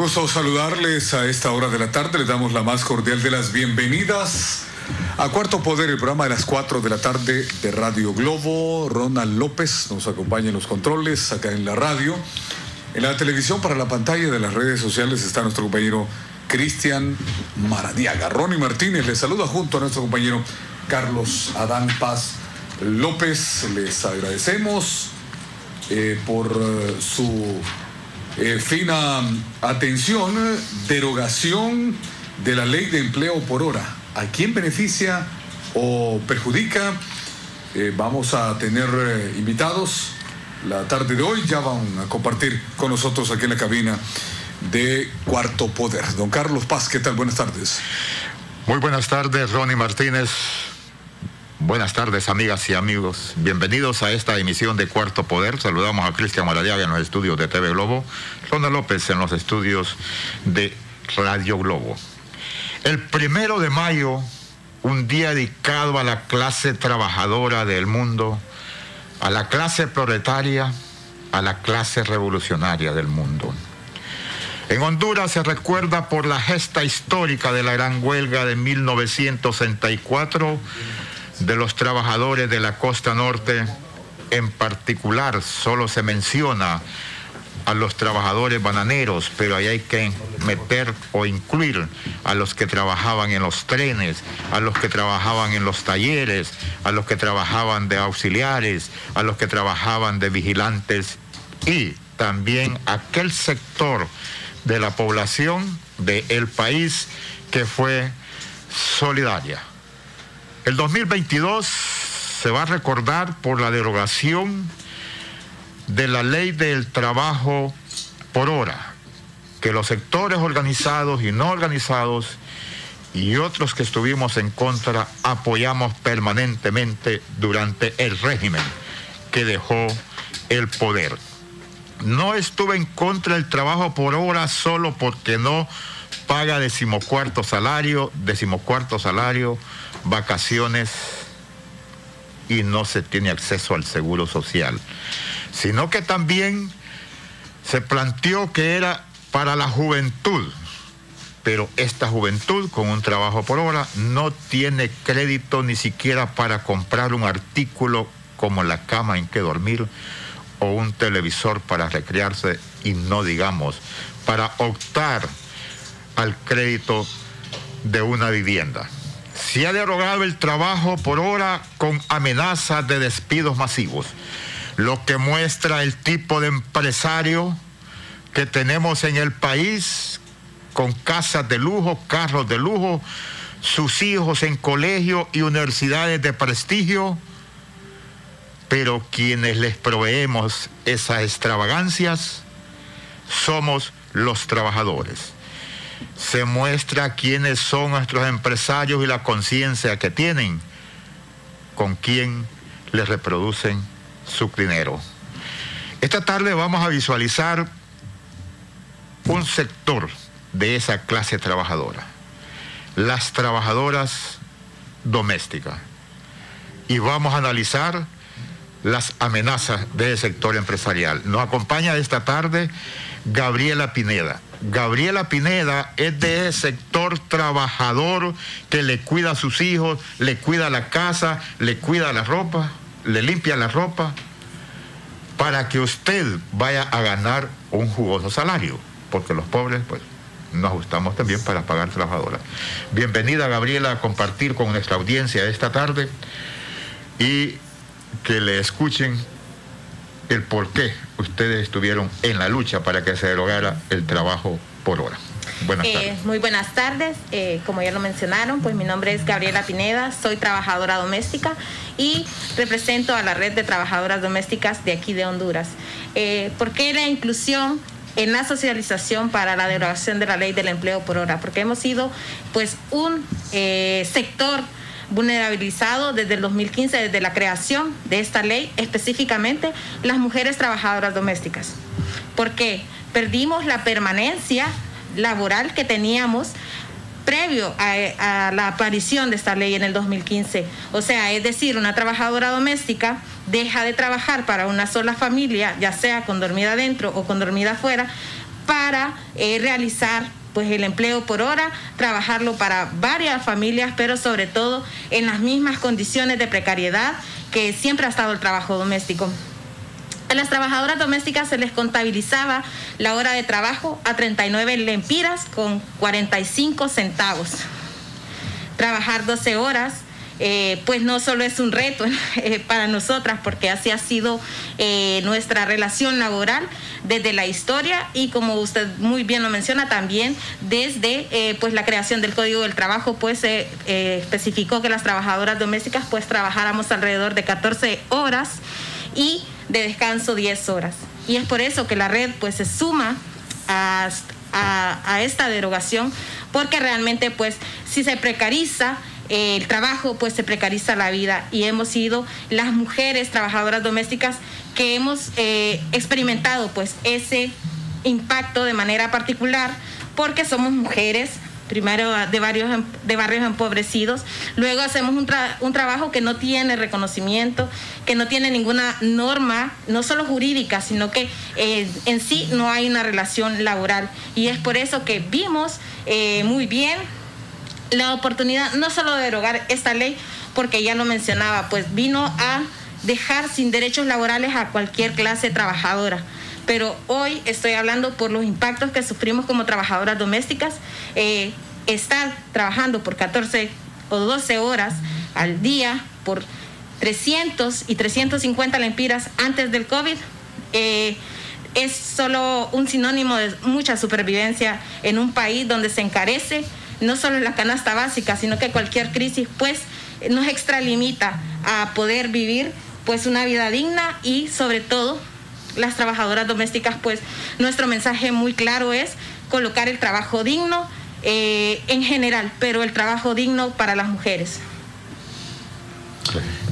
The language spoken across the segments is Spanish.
gusto saludarles a esta hora de la tarde. Les damos la más cordial de las bienvenidas a Cuarto Poder, el programa de las 4 de la tarde de Radio Globo. Ronald López nos acompaña en los controles, acá en la radio. En la televisión, para la pantalla de las redes sociales, está nuestro compañero Cristian Maradiaga. Ronnie Martínez les saluda junto a nuestro compañero Carlos Adán Paz López. Les agradecemos por su fina atención. Derogación de la ley de empleo por hora. ¿A quién beneficia o perjudica? Vamos a tener invitados la tarde de hoy. Ya van a compartir con nosotros aquí en la cabina de Cuarto Poder. Don Carlos Paz, ¿qué tal? Buenas tardes. Muy buenas tardes, Ronnie Martínez. Buenas tardes, amigas y amigos. Bienvenidos a esta emisión de Cuarto Poder. Saludamos a Cristian Maradiaga en los estudios de TV Globo, Ronald López en los estudios de Radio Globo. El 1 de mayo, un día dedicado a la clase trabajadora del mundo, a la clase proletaria, a la clase revolucionaria del mundo. En Honduras se recuerda por la gesta histórica de la gran huelga de 1964 de los trabajadores de la costa norte. En particular, solo se menciona a los trabajadores bananeros, pero ahí hay que meter o incluir a los que trabajaban en los trenes, a los que trabajaban en los talleres, a los que trabajaban de auxiliares, a los que trabajaban de vigilantes y también aquel sector de la población del país que fue solidaria. El 2022 se va a recordar por la derogación de la ley del trabajo por hora, que los sectores organizados y no organizados y otros que estuvimos en contra apoyamos permanentemente durante el régimen que dejó el poder. No estuve en contra del trabajo por hora solo porque no paga 14º salario, vacaciones y no se tiene acceso al seguro social, sino que también se planteó que era para la juventud, pero esta juventud con un trabajo por hora no tiene crédito ni siquiera para comprar un artículo como la cama en que dormir o un televisor para recrearse y no digamos para optar al crédito de una vivienda. Se ha derogado el trabajo por hora con amenazas de despidos masivos, lo que muestra el tipo de empresario que tenemos en el país, con casas de lujo, carros de lujo, sus hijos en colegio y universidades de prestigio, pero quienes les proveemos esas extravagancias somos los trabajadores. Se muestra quiénes son nuestros empresarios y la conciencia que tienen con quién les reproducen su dinero. Esta tarde vamos a visualizar un sector de esa clase trabajadora, las trabajadoras domésticas, y vamos a analizar las amenazas del sector empresarial. Nos acompaña esta tarde Gabriela Pineda. Gabriela Pineda es de ese sector trabajador que le cuida a sus hijos, le cuida la casa, le cuida la ropa, le limpia la ropa, para que usted vaya a ganar un jugoso salario, porque los pobres pues nos ajustamos también para pagar trabajadoras. Bienvenida, Gabriela, a compartir con nuestra audiencia esta tarde y que le escuchen el por qué ustedes estuvieron en la lucha para que se derogara el trabajo por hora. Buenas tardes. Muy buenas tardes. Como ya lo mencionaron, pues mi nombre es Gabriela Pineda, soy trabajadora doméstica y represento a la red de trabajadoras domésticas de aquí de Honduras. ¿Por qué la inclusión en la socialización para la derogación de la ley del empleo por hora? Porque hemos sido pues un sector vulnerabilizado desde el 2015, desde la creación de esta ley, específicamente las mujeres trabajadoras domésticas. Porque perdimos la permanencia laboral que teníamos previo a la aparición de esta ley en el 2015. O sea, es decir, una trabajadora doméstica deja de trabajar para una sola familia, ya sea con dormida adentro o con dormida afuera, para realizar pues el empleo por hora, trabajarlo para varias familias, pero sobre todo en las mismas condiciones de precariedad que siempre ha estado el trabajo doméstico. A las trabajadoras domésticas se les contabilizaba la hora de trabajo a 39 lempiras con 45 centavos. Trabajar 12 horas, pues no solo es un reto para nosotras, porque así ha sido nuestra relación laboral desde la historia y, como usted muy bien lo menciona, también desde pues la creación del Código del Trabajo, pues se especificó que las trabajadoras domésticas pues trabajáramos alrededor de 14 horas y de descanso 10 horas. Y es por eso que la red pues se suma a esta derogación, porque realmente pues si se precariza el trabajo, pues se precariza la vida, y hemos sido las mujeres trabajadoras domésticas que hemos experimentado pues ese impacto de manera particular, porque somos mujeres, primero de barrios empobrecidos, luego hacemos un trabajo que no tiene reconocimiento, que no tiene ninguna norma, no solo jurídica, sino que en sí no hay una relación laboral, y es por eso que vimos muy bien la oportunidad no solo de derogar esta ley, porque ya lo mencionaba, pues vino a dejar sin derechos laborales a cualquier clase trabajadora. Pero hoy estoy hablando por los impactos que sufrimos como trabajadoras domésticas. Estar trabajando por 14 o 12 horas al día por 300 y 350 lempiras antes del COVID es solo un sinónimo de mucha supervivencia en un país donde se encarece no solo la canasta básica, sino que cualquier crisis pues nos extralimita a poder vivir pues una vida digna. Y sobre todo las trabajadoras domésticas, pues nuestro mensaje muy claro es colocar el trabajo digno en general, pero el trabajo digno para las mujeres.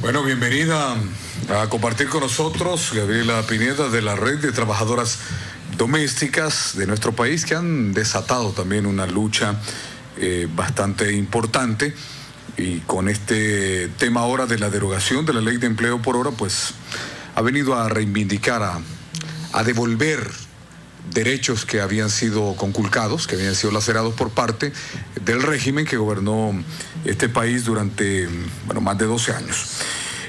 Bueno, bienvenida a compartir con nosotros Gabriela Pineda, de la Red de Trabajadoras Domésticas de nuestro país, que han desatado también una lucha bastante importante, y con este tema ahora de la derogación de la ley de empleo por hora, pues ha venido a reivindicar, a devolver derechos que habían sido conculcados, que habían sido lacerados por parte del régimen que gobernó este país durante, bueno, más de 12 años.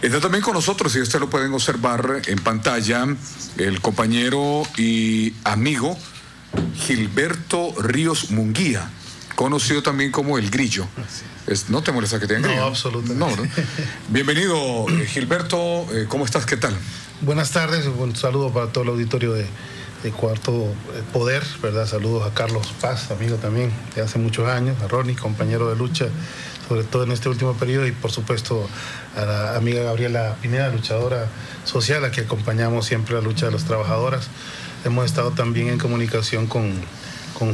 Está también con nosotros, y ustedes lo pueden observar en pantalla, el compañero y amigo Gilberto Ríos Munguía, conocido también como El Grillo. ¿No te molesta que te digan Grillo? No, absolutamente. No. Bienvenido, Gilberto. ¿Cómo estás? ¿Qué tal? Buenas tardes. Un saludo para todo el auditorio de Cuarto Poder, ¿verdad? Saludos a Carlos Paz, amigo también de hace muchos años, a Ronnie, compañero de lucha, sobre todo en este último periodo, y por supuesto a la amiga Gabriela Pineda, luchadora social, a que acompañamos siempre la lucha de las trabajadoras. Hemos estado también en comunicación con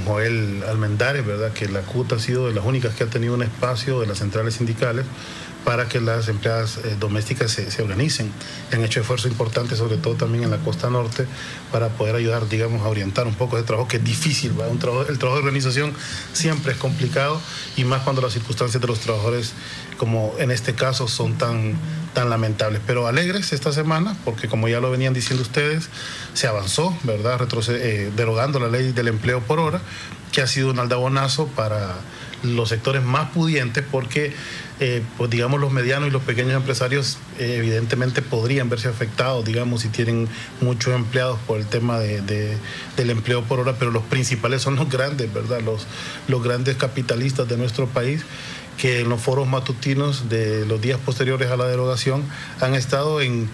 Joel Almendares, ¿verdad? Que la CUT ha sido de las únicas que ha tenido un espacio de las centrales sindicales para que las empleadas domésticas se organicen. Han hecho esfuerzos importantes, sobre todo también en la costa norte, para poder ayudar, digamos, a orientar un poco ese trabajo, que es difícil, ¿verdad? El trabajo de organización siempre es complicado, y más cuando las circunstancias de los trabajadores, como en este caso, son tan lamentables. Pero alegres esta semana, porque como ya lo venían diciendo ustedes, se avanzó, ¿verdad? Derogando la ley del empleo por hora, que ha sido un aldabonazo para los sectores más pudientes, porque pues digamos los medianos y los pequeños empresarios evidentemente podrían verse afectados, digamos, si tienen muchos empleados por el tema del empleo por hora, pero los principales son los grandes, ¿verdad? Los grandes capitalistas de nuestro país, que en los foros matutinos de los días posteriores a la derogación han estado en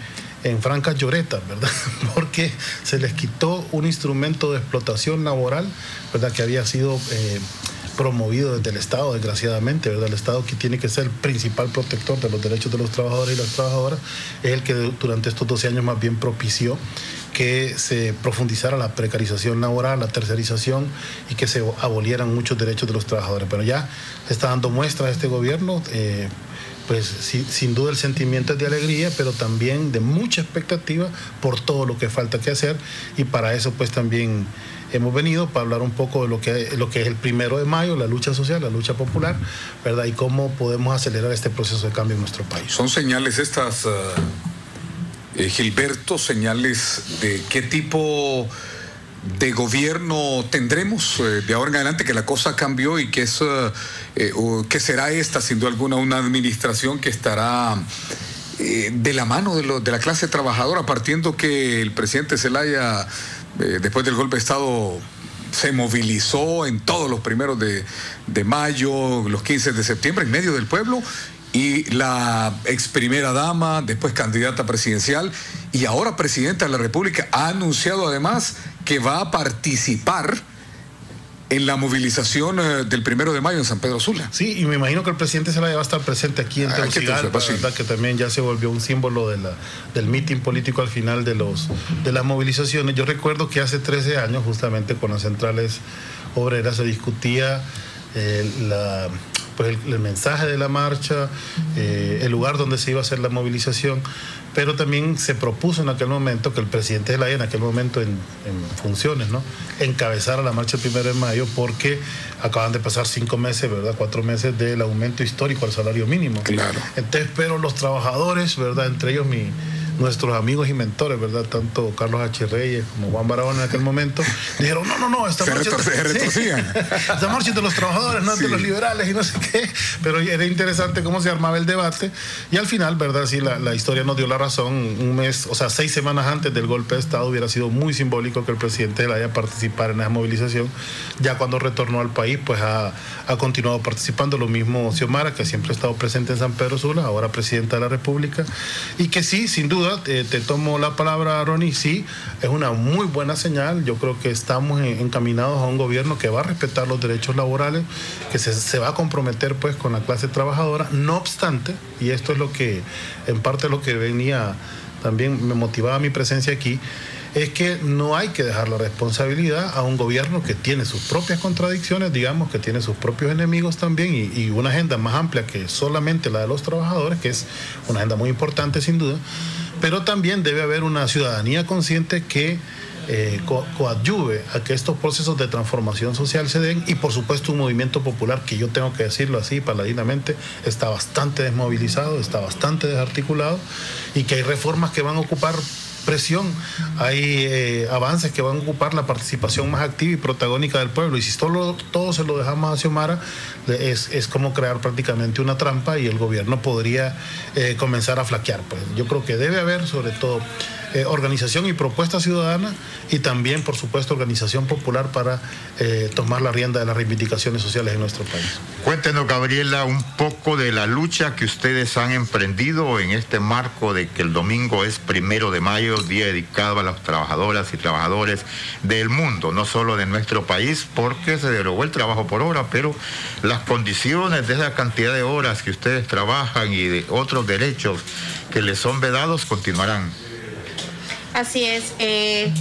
francas lloretas, ¿verdad? Porque se les quitó un instrumento de explotación laboral, ¿verdad? Que había sido promovido desde el Estado, desgraciadamente, ¿verdad? El Estado, que tiene que ser el principal protector de los derechos de los trabajadores y las trabajadoras, es el que durante estos 12 años más bien propició que se profundizara la precarización laboral, la tercerización, y que se abolieran muchos derechos de los trabajadores. Pero ya se está dando muestra a este gobierno, pues sin duda el sentimiento es de alegría, pero también de mucha expectativa por todo lo que falta que hacer, y para eso pues también hemos venido para hablar un poco de lo que es el 1 de mayo, la lucha social, la lucha popular, ¿verdad? Y cómo podemos acelerar este proceso de cambio en nuestro país. Son señales estas, Gilberto, señales de qué tipo de gobierno tendremos de ahora en adelante, que la cosa cambió y que es que será esta, sin duda alguna, una administración que estará de la mano de la clase trabajadora, partiendo que el presidente Zelaya, después del golpe de Estado, se movilizó en todos los primeros de mayo, los 15 de septiembre, en medio del pueblo, y la ex primera dama, después candidata presidencial y ahora presidenta de la República, ha anunciado además que va a participar en la movilización del 1 de mayo en San Pedro Sula. Sí, y me imagino que el presidente Zelaya va a estar presente aquí en Tegucigalpa, ¿verdad? Que también ya se volvió un símbolo del mitin político al final de las movilizaciones. Yo recuerdo que hace 13 años, justamente con las centrales obreras, se discutía el mensaje de la marcha, el lugar donde se iba a hacer la movilización, pero también se propuso en aquel momento que el presidente Zelaya, en aquel momento en funciones, ¿no?, encabezara la marcha el 1 de mayo, porque acaban de pasar 5 meses, ¿verdad?, 4 meses del aumento histórico al salario mínimo. Claro. Entonces, pero los trabajadores, ¿verdad?, entre ellos nuestros amigos y mentores, ¿verdad?, tanto Carlos H. Reyes como Juan Barahona en aquel momento, dijeron, no, esta marcha esta marcha es de los trabajadores, no de los liberales y no sé qué, pero era interesante cómo se armaba el debate, y al final, ¿verdad?, sí, la historia nos dio la razón. Un mes, o sea, 6 semanas antes del golpe de Estado, hubiera sido muy simbólico que el presidente haya participado en esa movilización. Ya cuando retornó al país, pues ha continuado participando, lo mismo Xiomara, que siempre ha estado presente en San Pedro Sula, ahora presidenta de la República, y que sí, sin duda, te tomo la palabra, Ronnie, sí, es una muy buena señal. Yo creo que estamos encaminados a un gobierno que va a respetar los derechos laborales, que se va a comprometer pues con la clase trabajadora. No obstante, y esto es lo que, en parte lo que venía, también me motivaba mi presencia aquí, es que no hay que dejar la responsabilidad a un gobierno que tiene sus propias contradicciones, digamos, que tiene sus propios enemigos también, y una agenda más amplia que solamente la de los trabajadores, que es una agenda muy importante sin duda, pero también debe haber una ciudadanía consciente que coadyuve a que estos procesos de transformación social se den, y por supuesto un movimiento popular que, yo tengo que decirlo así paladinamente, está bastante desmovilizado, está bastante desarticulado, y que hay reformas que van a ocupar presión, hay avances que van a ocupar la participación más activa y protagónica del pueblo, y si todo se lo dejamos a Xiomara, es como crear prácticamente una trampa, y el gobierno podría comenzar a flaquear. Pues yo creo que debe haber, sobre todo, organización y propuesta ciudadana, y también, por supuesto, organización popular para tomar la rienda de las reivindicaciones sociales en nuestro país. Cuéntenos, Gabriela, un poco de la lucha que ustedes han emprendido en este marco de que el domingo es 1 de mayo, día dedicado a las trabajadoras y trabajadores del mundo, no solo de nuestro país, porque se derogó el trabajo por hora, pero las condiciones de esa cantidad de horas que ustedes trabajan y de otros derechos que les son vedados continuarán. Así es,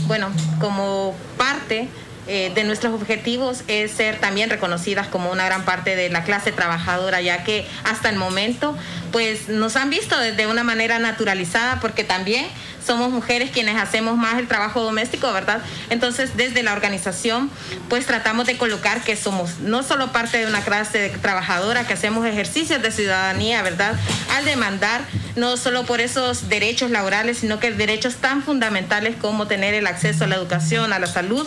bueno, como parte de nuestros objetivos es ser también reconocidas como una gran parte de la clase trabajadora, ya que hasta el momento pues nos han visto de una manera naturalizada, porque también somos mujeres quienes hacemos más el trabajo doméstico, ¿verdad? Entonces, desde la organización, pues tratamos de colocar que somos no solo parte de una clase trabajadora, que hacemos ejercicios de ciudadanía, ¿verdad?, al demandar no solo por esos derechos laborales, sino que derechos tan fundamentales como tener el acceso a la educación, a la salud.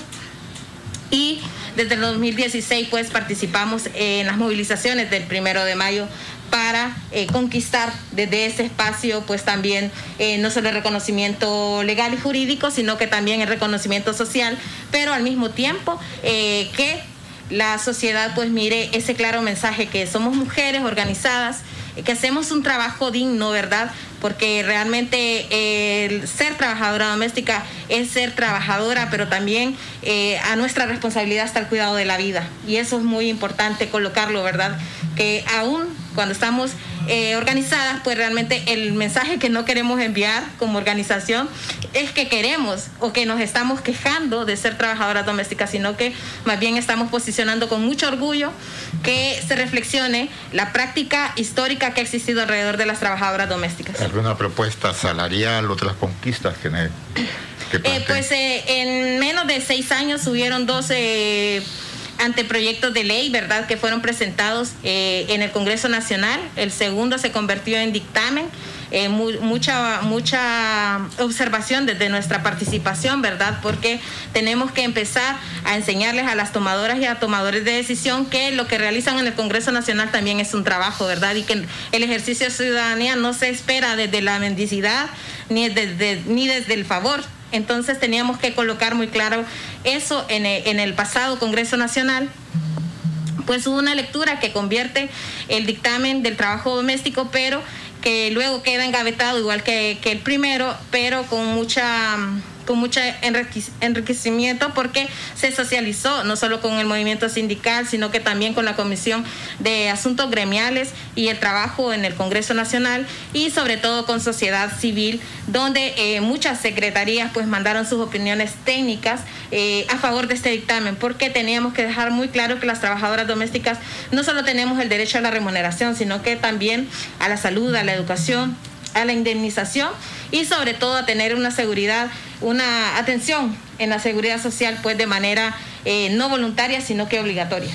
Y desde el 2016 pues participamos en las movilizaciones del 1 de mayo para conquistar desde ese espacio pues también no solo el reconocimiento legal y jurídico, sino que también el reconocimiento social, pero al mismo tiempo que la sociedad pues mire ese claro mensaje que somos mujeres organizadas, que hacemos un trabajo digno, ¿verdad? Porque realmente el ser trabajadora doméstica es ser trabajadora, pero también a nuestra responsabilidad está el cuidado de la vida. Y eso es muy importante colocarlo, ¿verdad? Que aún cuando estamos organizadas, pues realmente el mensaje que no queremos enviar como organización es que queremos o que nos estamos quejando de ser trabajadoras domésticas, sino que más bien estamos posicionando con mucho orgullo que se reflexione la práctica histórica que ha existido alrededor de las trabajadoras domésticas. ¿Alguna propuesta salarial, otras conquistas que pues en menos de 6 años hubieron 12 anteproyectos de ley, ¿verdad?, que fueron presentados en el Congreso Nacional. El segundo se convirtió en dictamen. Mucha observación desde nuestra participación, ¿verdad? Porque tenemos que empezar a enseñarles a las tomadoras y a tomadores de decisión que lo que realizan en el Congreso Nacional también es un trabajo, ¿verdad? Y que el ejercicio de ciudadanía no se espera desde la mendicidad ni desde el favor. Entonces teníamos que colocar muy claro eso en el pasado Congreso Nacional. Pues hubo una lectura que convierte el dictamen del trabajo doméstico, pero que luego queda engavetado igual que el primero, pero con mucha enriquecimiento, porque se socializó no solo con el movimiento sindical, sino que también con la Comisión de Asuntos Gremiales y el Trabajo en el Congreso Nacional, y sobre todo con sociedad civil, donde muchas secretarías pues mandaron sus opiniones técnicas a favor de este dictamen, porque teníamos que dejar muy claro que las trabajadoras domésticas no solo tenemos el derecho a la remuneración, sino que también a la salud, a la educación, a la indemnización y sobre todo a tener una seguridad, una atención en la seguridad social, pues de manera no voluntaria, sino que obligatoria.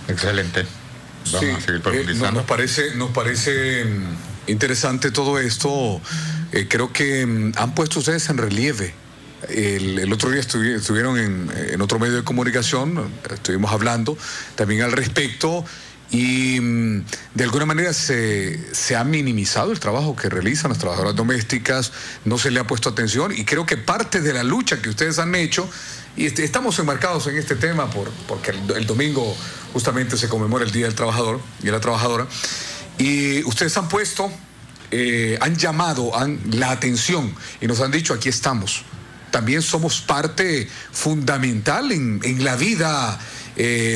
Excelente. Vamos a seguir profundizando. Nos parece interesante todo esto. Creo que han puesto ustedes en relieve. El otro día estuvieron en otro medio de comunicación, estuvimos hablando también al respecto. Y de alguna manera se ha minimizado el trabajo que realizan las trabajadoras domésticas, no se le ha puesto atención, y creo que parte de la lucha que ustedes han hecho, y estamos enmarcados en este tema porque el domingo justamente se conmemora el Día del Trabajador y de la Trabajadora, y ustedes han puesto, han llamado la atención y nos han dicho: aquí estamos, también somos parte fundamental en la vida.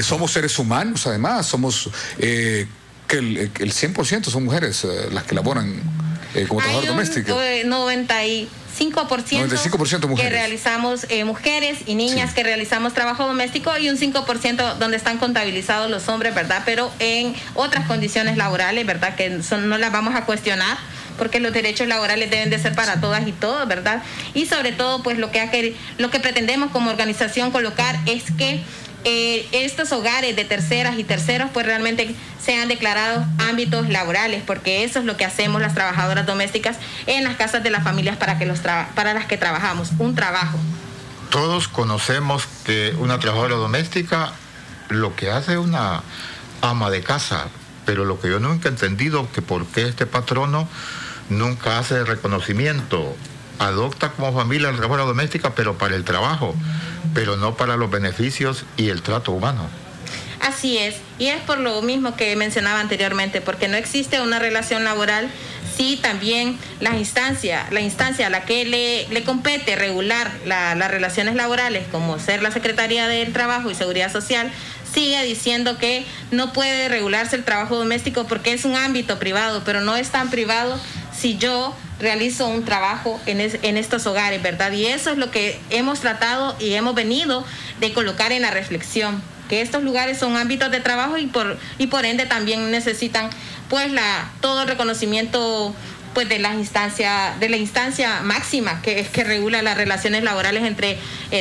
Somos seres humanos, además, somos que el 100% son mujeres las que laboran como trabajadoras domésticas. 95% mujeres. Que realizamos mujeres y niñas, sí, que realizamos trabajo doméstico, y un 5% donde están contabilizados los hombres, ¿verdad? Pero en otras condiciones laborales, ¿verdad? Que no las vamos a cuestionar, porque los derechos laborales deben de ser para todas y todos, ¿verdad? Y sobre todo, pues lo que pretendemos como organización colocar es que estos hogares de terceras y terceros pues realmente sean declarados ámbitos laborales, porque eso es lo que hacemos las trabajadoras domésticas en las casas de las familias para las que trabajamos, un trabajo. Todos conocemos que una trabajadora doméstica lo que hace es una ama de casa, pero lo que yo nunca he entendido que por qué este patrono nunca hace reconocimiento. Adopta como familia la trabajadora doméstica, pero para el trabajo, pero no para los beneficios y el trato humano. Así es, y es por lo mismo que mencionaba anteriormente, porque no existe una relación laboral. Sí, también la instancia a la que le compete regular las relaciones laborales, como ser la Secretaría del Trabajo y Seguridad Social, sigue diciendo que no puede regularse el trabajo doméstico porque es un ámbito privado, pero no es tan privado si yo realizo un trabajo en estos hogares, ¿verdad? Y eso es lo que hemos tratado y hemos venido de colocar en la reflexión, que estos lugares son ámbitos de trabajo y por ende también necesitan pues todo el reconocimiento pues de la instancia máxima que regula las relaciones laborales entre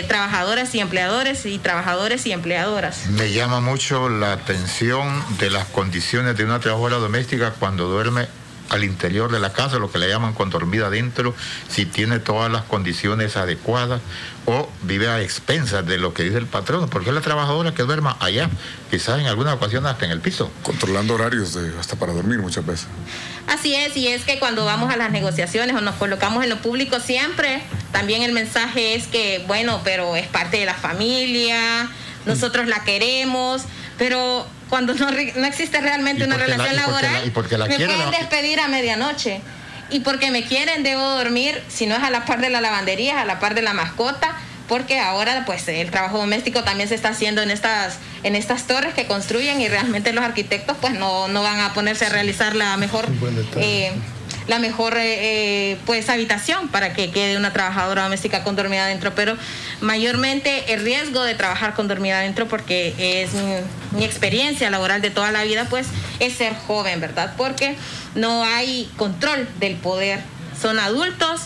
trabajadoras y empleadores y trabajadores y empleadoras. Me llama mucho la atención de las condiciones de una trabajadora doméstica cuando duerme al interior de la casa, lo que le llaman con dormida adentro, si tiene todas las condiciones adecuadas o vive a expensas de lo que dice el patrón, porque es la trabajadora que duerma allá, quizás en alguna ocasión hasta en el piso. Controlando horarios hasta para dormir muchas veces. Así es, y es que cuando vamos a las negociaciones o nos colocamos en lo público, siempre también el mensaje es que, bueno, pero es parte de la familia, nosotros la queremos, pero cuando no existe realmente una relación laboral, me pueden despedir a medianoche. Y porque me quieren, debo dormir, si no es a la par de la lavandería, a la par de la mascota, porque ahora pues el trabajo doméstico también se está haciendo en estas torres que construyen, y realmente los arquitectos pues no van a ponerse a realizar la mejor pues habitación para que quede una trabajadora doméstica con dormida adentro, pero mayormente el riesgo de trabajar con dormida adentro, porque es mi experiencia laboral de toda la vida, pues es ser joven, ¿verdad? Porque no hay control del poder. Son adultos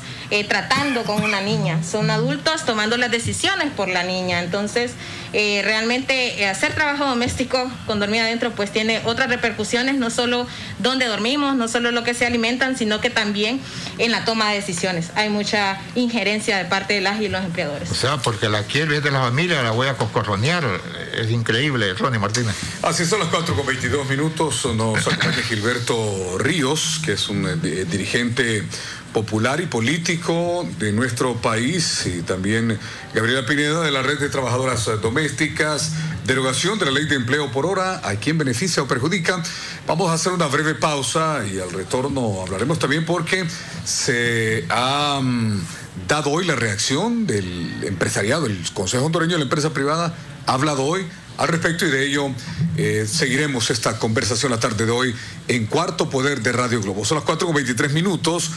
tratando con una niña, son adultos tomando las decisiones por la niña. Entonces, realmente hacer trabajo doméstico con dormir adentro pues tiene otras repercusiones, no solo dónde dormimos, no solo lo que se alimentan, sino que también en la toma de decisiones. Hay mucha injerencia de parte de las y los empleadores. O sea, porque la quiero es de la familia, la voy a coscorronear. Es increíble, Ronnie Martínez. Así son las 4:22. Nos acompaña Gilberto Ríos, que es un dirigente popular y político de nuestro país, y también Gabriela Pineda de la Red de Trabajadoras Domésticas. Derogación de la ley de empleo por hora, ¿a quién beneficia o perjudica? Vamos a hacer una breve pausa y al retorno hablaremos también porque se ha dado hoy la reacción del empresariado. El Consejo Hondureño de la Empresa Privada ha hablado hoy al respecto, y de ello seguiremos esta conversación la tarde de hoy en Cuarto Poder de Radio Globo. Son las 4:23.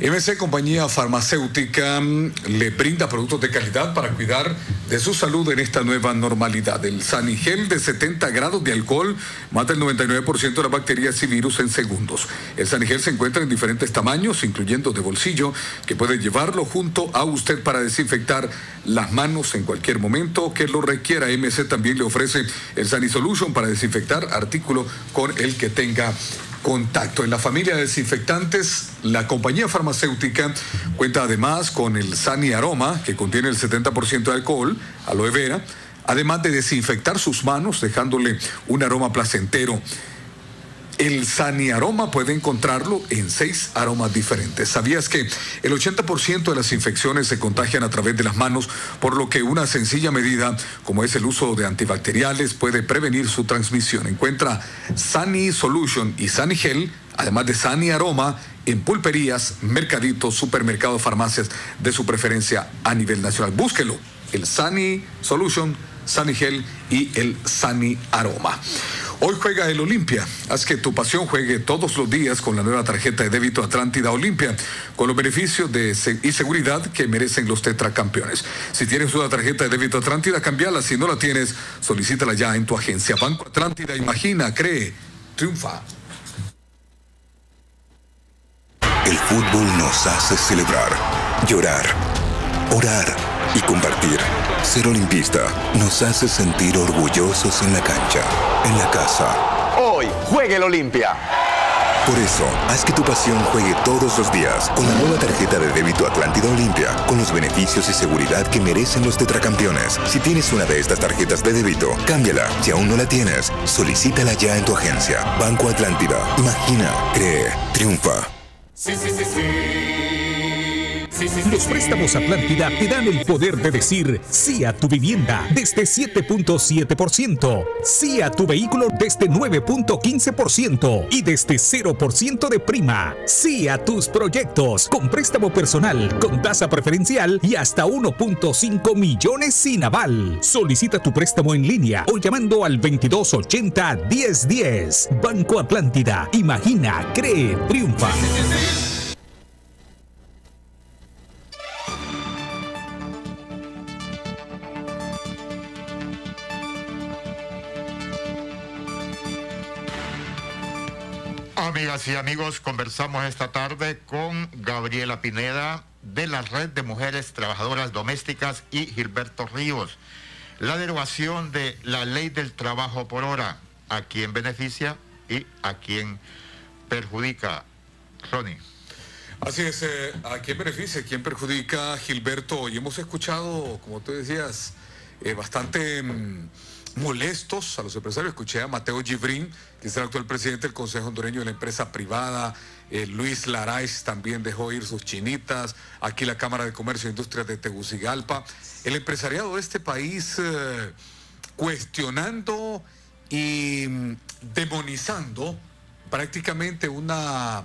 MC Compañía Farmacéutica le brinda productos de calidad para cuidar de su salud en esta nueva normalidad. El Sanigel de 70 grados de alcohol mata el 99% de las bacterias y virus en segundos. El Sanigel se encuentra en diferentes tamaños, incluyendo de bolsillo, que puede llevarlo junto a usted para desinfectar las manos en cualquier momento que lo requiera. MC también le ofrece el Sani Solution para desinfectar artículo con el que tenga contacto. En la familia de desinfectantes, la compañía farmacéutica cuenta además con el Sani Aroma, que contiene el 70% de alcohol, aloe vera, además de desinfectar sus manos dejándole un aroma placentero. El Sani Aroma puede encontrarlo en 6 aromas diferentes. ¿Sabías que el 80% de las infecciones se contagian a través de las manos, por lo que una sencilla medida como es el uso de antibacteriales puede prevenir su transmisión? Encuentra Sani Solution y Sani Gel, además de Sani Aroma, en pulperías, mercaditos, supermercados, farmacias de su preferencia a nivel nacional. Búsquelo, el Sani Solution, Sani Gel y el Sani Aroma. Hoy juega el Olimpia. Haz que tu pasión juegue todos los días con la nueva tarjeta de débito Atlántida Olimpia, con los beneficios y seguridad que merecen los tetracampeones. Si tienes una tarjeta de débito Atlántida, cámbiala. Si no la tienes, solicítala ya en tu agencia. Banco Atlántida, imagina, cree, triunfa. El fútbol nos hace celebrar, llorar, orar y compartir. Ser olimpista nos hace sentir orgullosos en la cancha, en la casa. Hoy juegue el Olimpia. Por eso, haz que tu pasión juegue todos los días con la nueva tarjeta de débito Atlántida Olimpia, con los beneficios y seguridad que merecen los tetracampeones. Si tienes una de estas tarjetas de débito, cámbiala. Si aún no la tienes, solicítala ya en tu agencia. Banco Atlántida. Imagina, cree, triunfa. Sí. Los préstamos Atlántida te dan el poder de decir sí a tu vivienda desde 7.7%, sí a tu vehículo desde 9.15% y desde 0% de prima, sí a tus proyectos con préstamo personal con tasa preferencial y hasta 1.5 millones sin aval. Solicita tu préstamo en línea o llamando al 2280-1010. Banco Atlántida. Imagina, cree, triunfa. Amigas y amigos, conversamos esta tarde con Gabriela Pineda de la Red de Mujeres Trabajadoras Domésticas y Gilberto Ríos. La derogación de la ley del trabajo por hora, ¿a quién beneficia y a quién perjudica? Ronnie. Así es, ¿a quién beneficia, a quién perjudica, Gilberto? Y hemos escuchado, como tú decías, bastante molestos a los empresarios. Escuché a Mateo Gibrín, que es el actual presidente del Consejo Hondureño de la Empresa Privada. Luis Laraes también dejó ir sus chinitas. Aquí la Cámara de Comercio e Industria de Tegucigalpa. El empresariado de este país cuestionando y demonizando prácticamente una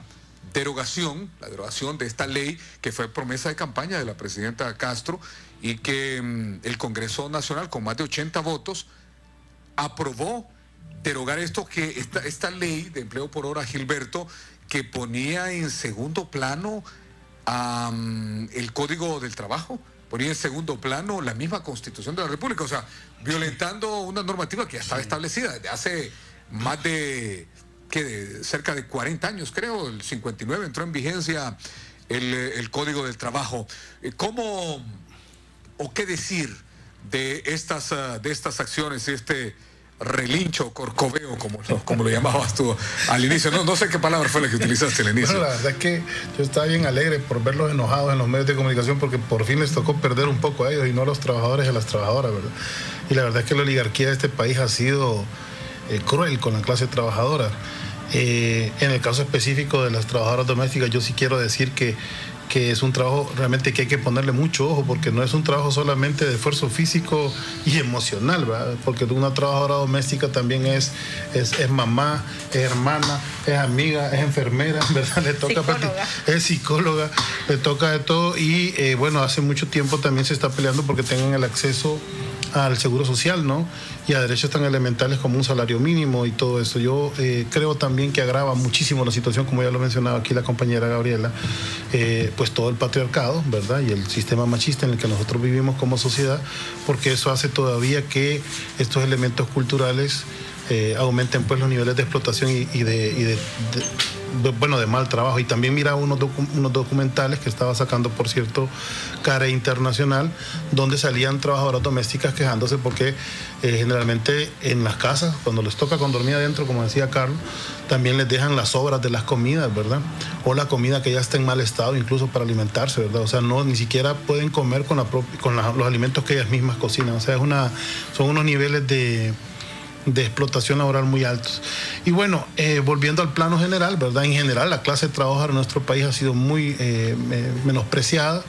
derogación, la derogación de esta ley que fue promesa de campaña de la presidenta Castro y que el Congreso Nacional con más de 80 votos aprobó derogar esto, que esta ley de empleo por hora, Gilberto, que ponía en segundo plano el Código del Trabajo, ponía en segundo plano la misma Constitución de la República, o sea, violentando una normativa que ya estaba establecida desde hace más de cerca de 40 años, creo. El 59 entró en vigencia el Código del Trabajo. ¿Cómo o qué decir de estas acciones, este relincho, corcoveo, como lo llamabas tú al inicio? No sé qué palabra fue la que utilizaste al inicio. Bueno, la verdad es que yo estaba bien alegre por verlos enojados en los medios de comunicación, porque por fin les tocó perder un poco a ellos y no a los trabajadores y a las trabajadoras, ¿verdad? Y la verdad es que la oligarquía de este país ha sido cruel con la clase trabajadora. En el caso específico de las trabajadoras domésticas, yo sí quiero decir que es un trabajo realmente que hay que ponerle mucho ojo, porque no es un trabajo solamente de esfuerzo físico y emocional, ¿verdad? Porque una trabajadora doméstica también es mamá, es hermana, es amiga, es enfermera, ¿verdad? Le toca es psicóloga, le toca de todo y bueno, hace mucho tiempo también se está peleando porque tengan el acceso al seguro social, ¿no? Y a derechos tan elementales como un salario mínimo y todo eso. Yo creo también que agrava muchísimo la situación, como ya lo mencionaba aquí la compañera Gabriela, pues todo el patriarcado, ¿verdad? Y el sistema machista en el que nosotros vivimos como sociedad, porque eso hace todavía que estos elementos culturales aumenten pues los niveles de explotación y de mal trabajo. Y también mira unos documentales que estaba sacando, por cierto, CARE Internacional, donde salían trabajadoras domésticas quejándose porque generalmente en las casas, cuando les toca con dormir adentro, como decía Carlos, también les dejan las sobras de las comidas, ¿verdad? O la comida que ya está en mal estado, incluso para alimentarse, ¿verdad? O sea, ni siquiera pueden comer con los alimentos que ellas mismas cocinan. O sea, son unos niveles de explotación laboral muy altos. Y bueno, volviendo al plano general, ¿verdad? En general, la clase trabajadora en nuestro país ha sido muy menospreciada.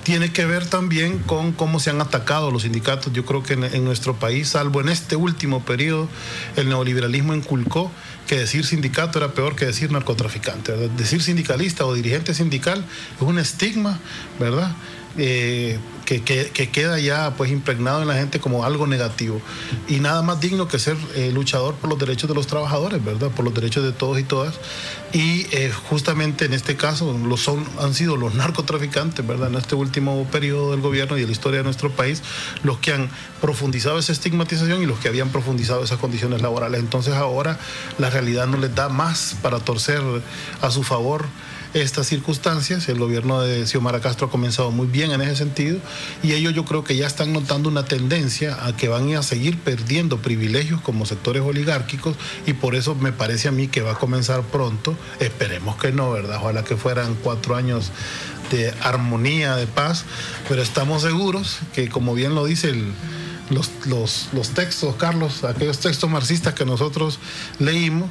Tiene que ver también con cómo se han atacado los sindicatos. Yo creo que en nuestro país, salvo en este último periodo, el neoliberalismo inculcó que decir sindicato era peor que decir narcotraficante, ¿verdad? Decir sindicalista o dirigente sindical es un estigma, ¿verdad? Que queda ya pues impregnado en la gente como algo negativo, y nada más digno que ser luchador por los derechos de los trabajadores, ¿verdad? Por los derechos de todos y todas, y justamente en este caso han sido los narcotraficantes, ¿verdad? En este último periodo del gobierno y de la historia de nuestro país, los que han profundizado esa estigmatización y los que habían profundizado esas condiciones laborales. Entonces ahora la realidad no les da más para torcer a su favor estas circunstancias. El gobierno de Xiomara Castro ha comenzado muy bien en ese sentido, y ellos yo creo que ya están notando una tendencia a que van a seguir perdiendo privilegios como sectores oligárquicos, y por eso me parece a mí que va a comenzar pronto, esperemos que no, ¿verdad? Ojalá que fueran 4 años de armonía, de paz, pero estamos seguros que, como bien lo dice los textos, Carlos, aquellos textos marxistas que nosotros leímos,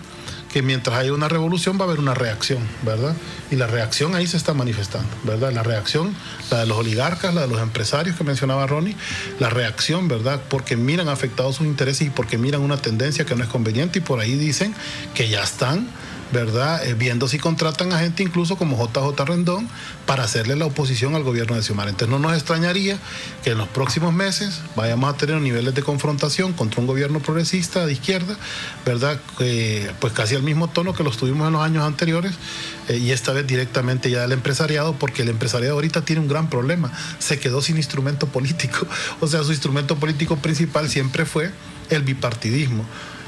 que mientras haya una revolución va a haber una reacción, ¿verdad? Y la reacción ahí se está manifestando, ¿verdad? La reacción, la de los oligarcas, la de los empresarios que mencionaba Ronnie, la reacción, ¿verdad? Porque miran afectados sus intereses y porque miran una tendencia que no es conveniente, y por ahí dicen que ya están, ¿verdad? Viendo si contratan a gente incluso como JJ Rendón para hacerle la oposición al gobierno de Xiomara. Entonces no nos extrañaría que en los próximos meses vayamos a tener niveles de confrontación contra un gobierno progresista de izquierda, ¿verdad? Pues casi al mismo tono que los tuvimos en los años anteriores, y esta vez directamente ya del empresariado, porque el empresariado ahorita tiene un gran problema, se quedó sin instrumento político. O sea, su instrumento político principal siempre fue el bipartidismo.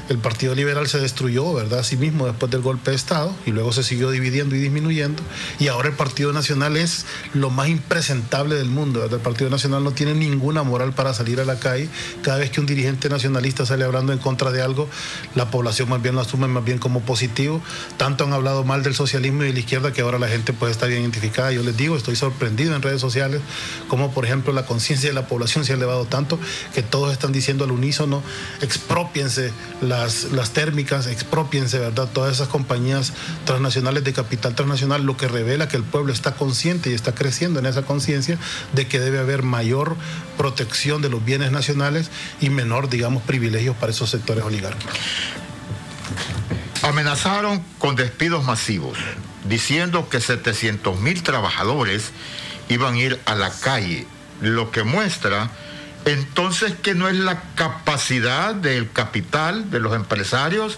El Partido Liberal se destruyó, ¿verdad?, a sí mismo después del golpe de Estado, y luego se siguió dividiendo y disminuyendo, y ahora el Partido Nacional es lo más impresentable del mundo, ¿verdad? El Partido Nacional no tiene ninguna moral para salir a la calle. Cada vez que un dirigente nacionalista sale hablando en contra de algo, la población más bien lo asume más bien como positivo. Tanto han hablado mal del socialismo y de la izquierda que ahora la gente pues está bien identificada. Yo les digo, estoy sorprendido en redes sociales como, por ejemplo, la conciencia de la población se ha elevado tanto que todos están diciendo al unísono: expropiense las térmicas, expropiense, ¿verdad?, todas esas compañías transnacionales de capital transnacional, lo que revela que el pueblo está consciente y está creciendo en esa conciencia de que debe haber mayor protección de los bienes nacionales y menor, digamos, privilegios para esos sectores oligárquicos. Amenazaron con despidos masivos, diciendo que 700,000 trabajadores iban a ir a la calle, lo que muestra entonces que no es la capacidad del capital, de los empresarios,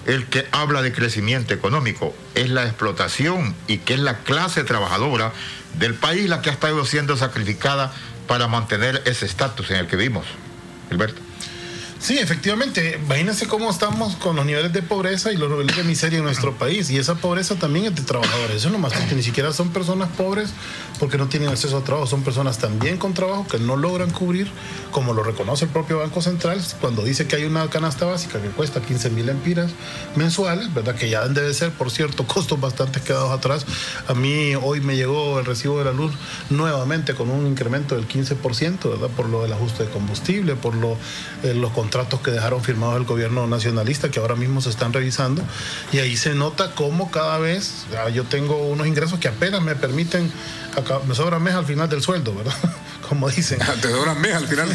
el que habla de crecimiento económico, es la explotación, y que es la clase trabajadora del país la que ha estado siendo sacrificada para mantener ese estatus en el que vivimos. Gilberto. Sí, efectivamente. Imagínense cómo estamos con los niveles de pobreza y los niveles de miseria en nuestro país. Y esa pobreza también es de trabajadores. Eso es lo más triste. Ni siquiera son personas pobres porque no tienen acceso a trabajo. Son personas también con trabajo que no logran cubrir, como lo reconoce el propio Banco Central, cuando dice que hay una canasta básica que cuesta 15.000 lempiras mensuales, ¿verdad? Que ya debe ser, por cierto, costos bastante quedados atrás. A mí hoy me llegó el recibo de la luz nuevamente con un incremento del 15%, ¿verdad? Por lo del ajuste de combustible, por los contratos que dejaron firmados el gobierno nacionalista, que ahora mismo se están revisando, y ahí se nota cómo cada vez yo tengo unos ingresos que apenas me permiten, me sobra mes al final del sueldo, ¿verdad? Como dicen. Te sobra mes al final.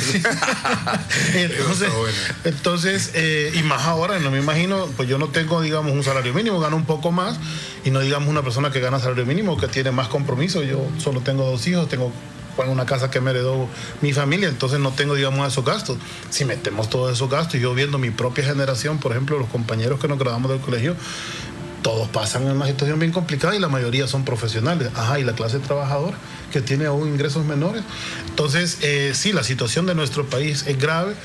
Entonces, y más ahora, no me imagino, pues yo no tengo, digamos, un salario mínimo, gano un poco más, y no digamos una persona que gana salario mínimo, que tiene más compromiso. Yo solo tengo 2 hijos, tengo una casa que me heredó mi familia, entonces no tengo, digamos, esos gastos. Si metemos todos esos gastos, y yo viendo mi propia generación, por ejemplo, los compañeros que nos graduamos del colegio, todos pasan en una situación bien complicada y la mayoría son profesionales. Y la clase trabajadora que tiene aún ingresos menores. Entonces, sí, la situación de nuestro país es grave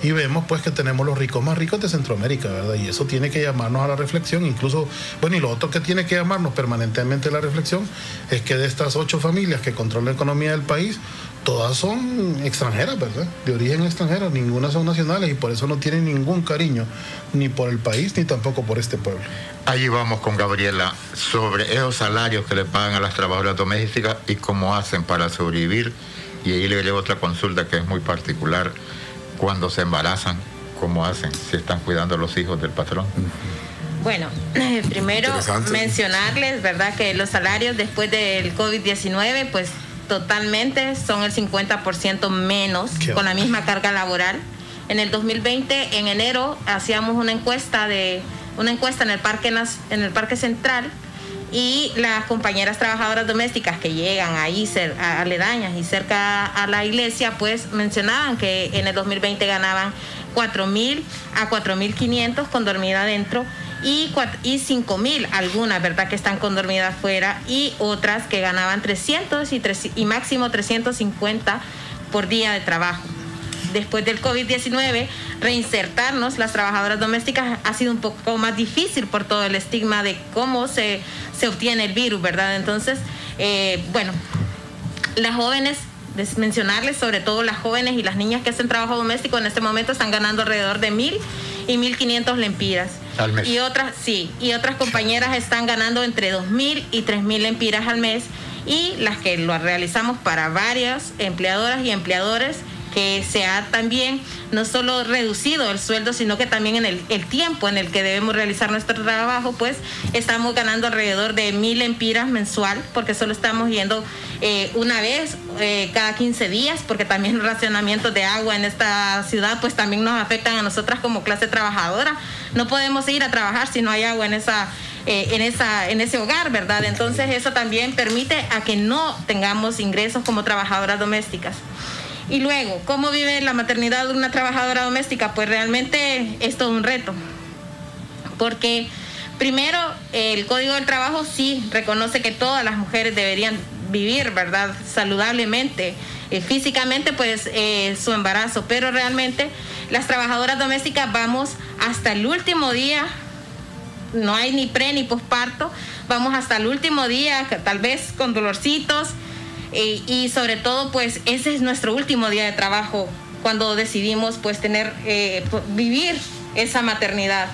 y vemos pues que tenemos los ricos más ricos de Centroamérica, ¿verdad? Y eso tiene que llamarnos a la reflexión. Incluso, bueno, y lo otro que tiene que llamarnos permanentemente a la reflexión es que de estas 8 familias que controlan la economía del país, todas son extranjeras, ¿verdad? De origen extranjero, ninguna son nacionales y por eso no tienen ningún cariño ni por el país ni tampoco por este pueblo. Allí vamos con Gabriela sobre esos salarios que le pagan a las trabajadoras domésticas y cómo hacen para sobrevivir. Y ahí le llevo otra consulta que es muy particular. Cuando se embarazan, ¿cómo hacen? Si están cuidando a los hijos del patrón. Bueno, primero mencionarles, ¿verdad?, que los salarios después del COVID-19, pues totalmente son el 50% menos con la misma carga laboral. En el 2020, en enero, hacíamos una encuesta en el Parque Central, y las compañeras trabajadoras domésticas que llegan ahí aledañas y cerca a la iglesia, pues mencionaban que en el 2020 ganaban 4.000 a 4.500 con dormida adentro, y 5.000 algunas, ¿verdad?, que están con dormida afuera, y otras que ganaban 300 y máximo 350 por día de trabajo. Después del COVID-19, reinsertarnos, las trabajadoras domésticas, ha sido un poco más difícil por todo el estigma de cómo se obtiene el virus, ¿verdad? Entonces, bueno, las jóvenes, mencionarles, sobre todo las jóvenes y las niñas que hacen trabajo doméstico, en este momento están ganando alrededor de 1.000 y 1.500 lempiras. Al mes. Y otras compañeras están ganando entre 2.000 y 3.000 lempiras al mes, y las que lo realizamos para varias empleadoras y empleadores, que se ha también no solo reducido el sueldo, sino que también en el tiempo en el que debemos realizar nuestro trabajo, pues estamos ganando alrededor de 1.000 lempiras mensual, porque solo estamos yendo una vez cada 15 días, porque también los racionamientos de agua en esta ciudad pues también nos afectan a nosotras como clase trabajadora. No podemos ir a trabajar si no hay agua en ese hogar, ¿verdad? Entonces eso también permite a que no tengamos ingresos como trabajadoras domésticas. Y luego, ¿cómo vive la maternidad de una trabajadora doméstica? Pues realmente es todo un reto, porque primero el Código del Trabajo sí reconoce que todas las mujeres deberían vivir, ¿verdad?, saludablemente, físicamente, pues su embarazo, pero realmente las trabajadoras domésticas vamos hasta el último día, no hay ni pre ni posparto, vamos hasta el último día, tal vez con dolorcitos. Y sobre todo, pues ese es nuestro último día de trabajo cuando decidimos pues vivir esa maternidad.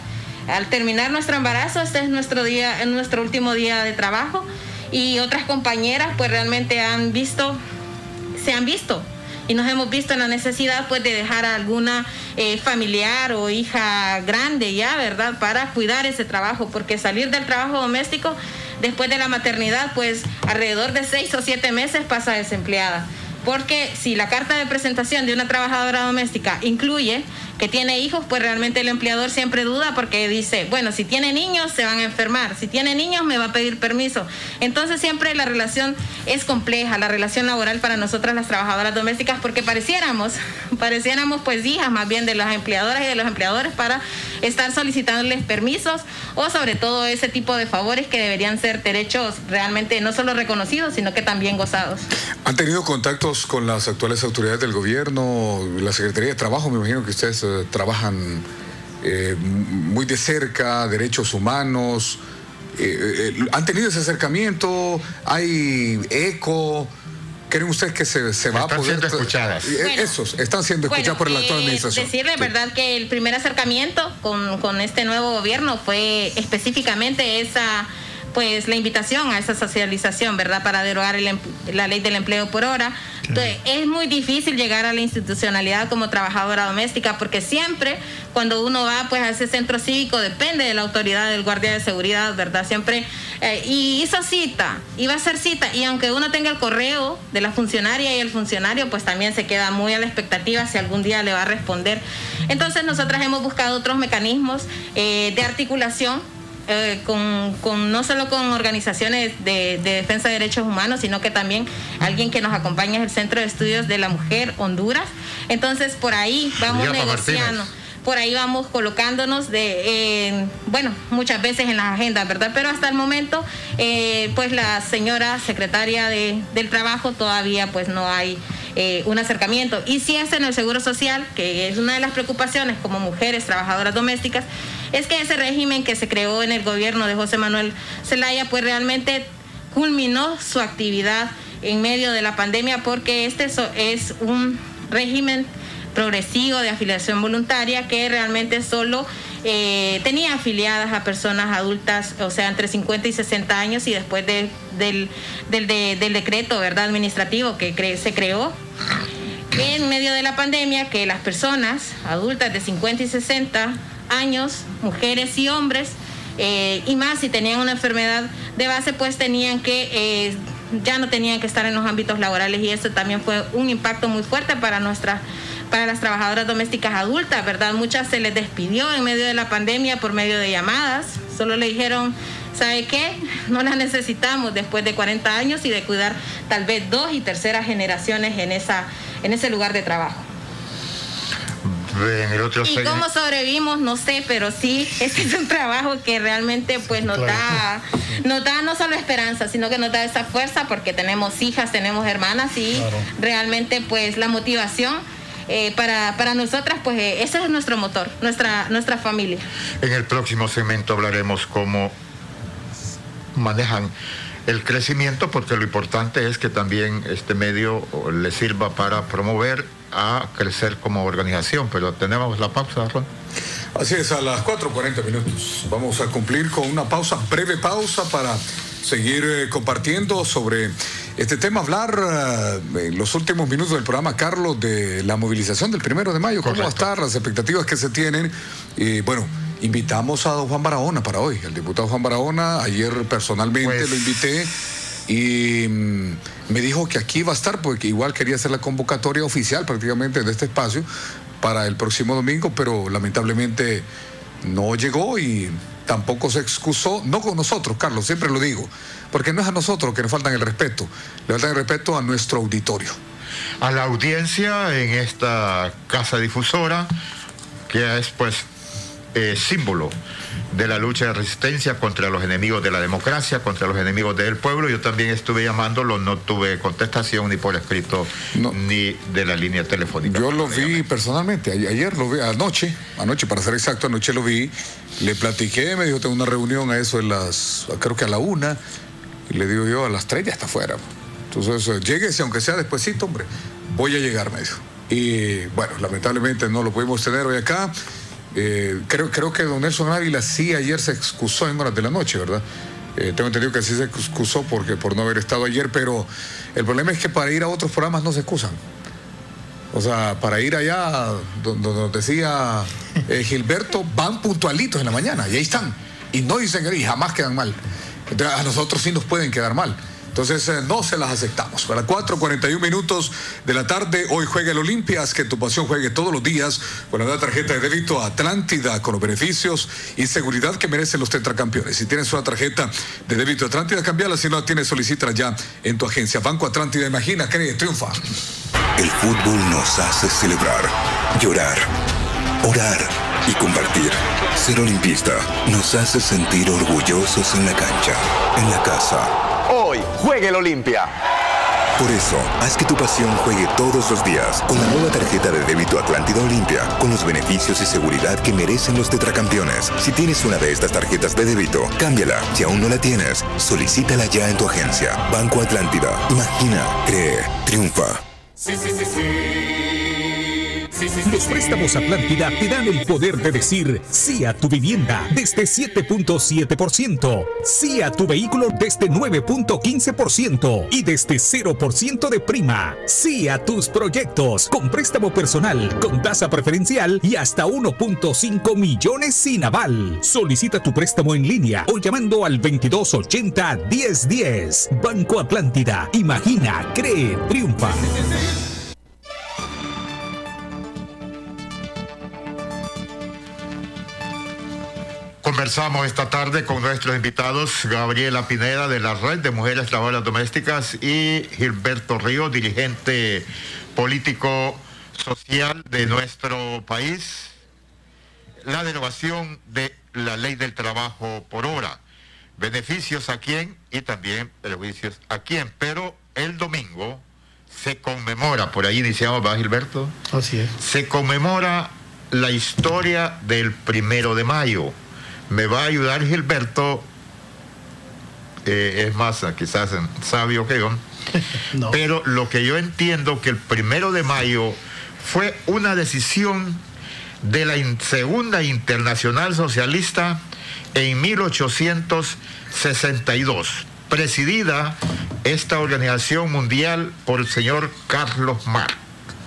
Al terminar nuestro embarazo, este es nuestro último día de trabajo, y otras compañeras pues realmente se han visto y nos hemos visto en la necesidad pues de dejar a alguna familiar o hija grande ya, ¿verdad?, para cuidar ese trabajo, porque salir del trabajo doméstico después de la maternidad, pues alrededor de 6 o 7 meses pasa desempleada. Porque si la carta de presentación de una trabajadora doméstica incluye que tiene hijos, pues realmente el empleador siempre duda, porque dice, bueno, si tiene niños se van a enfermar, si tiene niños me va a pedir permiso. Entonces siempre la relación es compleja, la relación laboral para nosotras las trabajadoras domésticas, porque pareciéramos pues hijas más bien de las empleadoras y de los empleadores para estar solicitándoles permisos, o sobre todo ese tipo de favores que deberían ser derechos realmente no solo reconocidos, sino que también gozados. ¿Han tenido contactos con las actuales autoridades del gobierno, la Secretaría de Trabajo? Me imagino que ustedes trabajan muy de cerca, derechos humanos. ¿Han tenido ese acercamiento? ¿Hay eco? ¿Creen ustedes que se va a poder...? Están siendo escuchadas. Esos están siendo escuchados por la actual administración. Decirle, verdad, que el primer acercamiento con este nuevo gobierno fue específicamente esa... pues la invitación a esa socialización, ¿verdad?, para derogar la ley del empleo por hora. Entonces, es muy difícil llegar a la institucionalidad como trabajadora doméstica, porque siempre cuando uno va pues a ese centro cívico depende de la autoridad del guardia de seguridad, ¿verdad? Siempre, y hizo cita, iba a hacer cita, y aunque uno tenga el correo de la funcionaria y el funcionario, pues también se queda muy a la expectativa si algún día le va a responder. Entonces nosotras hemos buscado otros mecanismos de articulación, no solo con organizaciones de defensa de derechos humanos, sino que también alguien que nos acompaña es el Centro de Estudios de la Mujer Honduras. Entonces por ahí vamos negociando, por ahí vamos colocándonos muchas veces en las agendas, ¿verdad? Pero hasta el momento pues la señora secretaria del Trabajo todavía pues no hay un acercamiento. Y si es en el Seguro Social, que es una de las preocupaciones como mujeres trabajadoras domésticas, es que ese régimen que se creó en el gobierno de José Manuel Zelaya pues realmente culminó su actividad en medio de la pandemia, porque este es un régimen progresivo de afiliación voluntaria que realmente solo tenía afiliadas a personas adultas, o sea, entre 50 y 60 años, y después del decreto, ¿verdad?, administrativo que se creó en medio de la pandemia, que las personas adultas de 50 y 60 años, mujeres y hombres, y más si tenían una enfermedad de base, pues tenían que ya no tenían que estar en los ámbitos laborales, y eso también fue un impacto muy fuerte para las trabajadoras domésticas adultas, ¿verdad? Muchas se les despidió en medio de la pandemia por medio de llamadas, solo le dijeron, ¿sabe qué? No las necesitamos después de 40 años y de cuidar tal vez 2 y terceras generaciones en ese lugar de trabajo. ¿Y cómo sobrevivimos? No sé, pero sí, este es un trabajo que realmente pues nos da no solo esperanza, sino que nos da esa fuerza, porque tenemos hijas, tenemos hermanas, y realmente pues la motivación para nosotras, pues ese es nuestro motor, nuestra familia. En el próximo segmento hablaremos cómo manejan el crecimiento, porque lo importante es que también este medio le sirva para promover a crecer como organización. Pero tenemos la pausa, Ron. Así es, a las 4:40 minutos vamos a cumplir con una breve pausa para seguir compartiendo sobre este tema, hablar en los últimos minutos del programa, Carlos, de la movilización del 1 de mayo. ¿Cómo va a estar? Las expectativas que se tienen. Y bueno, invitamos a don Juan Barahona para hoy, el diputado Juan Barahona. Ayer personalmente lo invité y me dijo que aquí va a estar, porque igual quería hacer la convocatoria oficial prácticamente de este espacio para el próximo domingo, pero lamentablemente no llegó y tampoco se excusó, no con nosotros, Carlos, siempre lo digo, porque no es a nosotros que nos faltan el respeto, le faltan el respeto a nuestro auditorio. A la audiencia en esta casa difusora, que es pues símbolo de la lucha de resistencia contra los enemigos de la democracia, contra los enemigos del pueblo. Yo también estuve llamándolo, no tuve contestación ni por escrito, ni de la línea telefónica. Yo lo vi personalmente, ayer lo vi, anoche para ser exacto, anoche lo vi, le platiqué, me dijo, tengo una reunión a eso creo que a la 1, y le digo yo, a las 3 ya está afuera. Entonces, lléguese, aunque sea despuesito, hombre, voy a llegar, me dijo. Y bueno, lamentablemente no lo pudimos tener hoy acá. Creo que don Nelson Ávila sí ayer se excusó en horas de la noche, ¿verdad? Tengo entendido que sí se excusó por no haber estado ayer, pero el problema es que para ir a otros programas no se excusan. O sea, para ir allá donde nos decía Gilberto, van puntualitos en la mañana y ahí están, y no dicen y jamás quedan mal. Entonces, a nosotros sí nos pueden quedar mal. Entonces no se las aceptamos. Para 4:41 minutos de la tarde, hoy juega el Olimpia. Haz que tu pasión juegue todos los días con la nueva tarjeta de débito Atlántida, con los beneficios y seguridad que merecen los tetracampeones. Si tienes una tarjeta de débito Atlántida, cámbiala. Si no la tienes, solicítala ya en tu agencia. Banco Atlántida, imagina, cree, triunfa. El fútbol nos hace celebrar, llorar, orar y compartir. Ser olimpista nos hace sentir orgullosos en la cancha, en la casa. Hoy juega el Olimpia. Por eso, haz que tu pasión juegue todos los días con la nueva tarjeta de débito Atlántida Olimpia, con los beneficios y seguridad que merecen los tetracampeones. Si tienes una de estas tarjetas de débito, cámbiala. Si aún no la tienes, solicítala ya en tu agencia. Banco Atlántida. Imagina, cree, triunfa. Sí. Los préstamos Atlántida te dan el poder de decir sí a tu vivienda desde 7.7%, sí a tu vehículo desde 9.15% y desde 0% de prima, sí a tus proyectos con préstamo personal, con tasa preferencial y hasta 1.5 millones sin aval. Solicita tu préstamo en línea o llamando al 2280-1010. Banco Atlántida. Imagina, cree, triunfa. Conversamos esta tarde con nuestros invitados Gabriela Pineda de la Red de Mujeres Trabajadoras Domésticas y Gilberto Ríos, dirigente político social de nuestro país. La derogación de la ley del trabajo por hora. Beneficios a quién y también perjuicios a quién. Pero el domingo se conmemora, por ahí iniciamos, ¿va, Gilberto? Así es. Se conmemora la historia del 1 de mayo. Me va a ayudar Gilberto, es más quizás sabio que yo, no. Pero lo que yo entiendo que el 1 de mayo fue una decisión de la Segunda Internacional Socialista en 1862, presidida esta organización mundial por el señor Carlos Marx.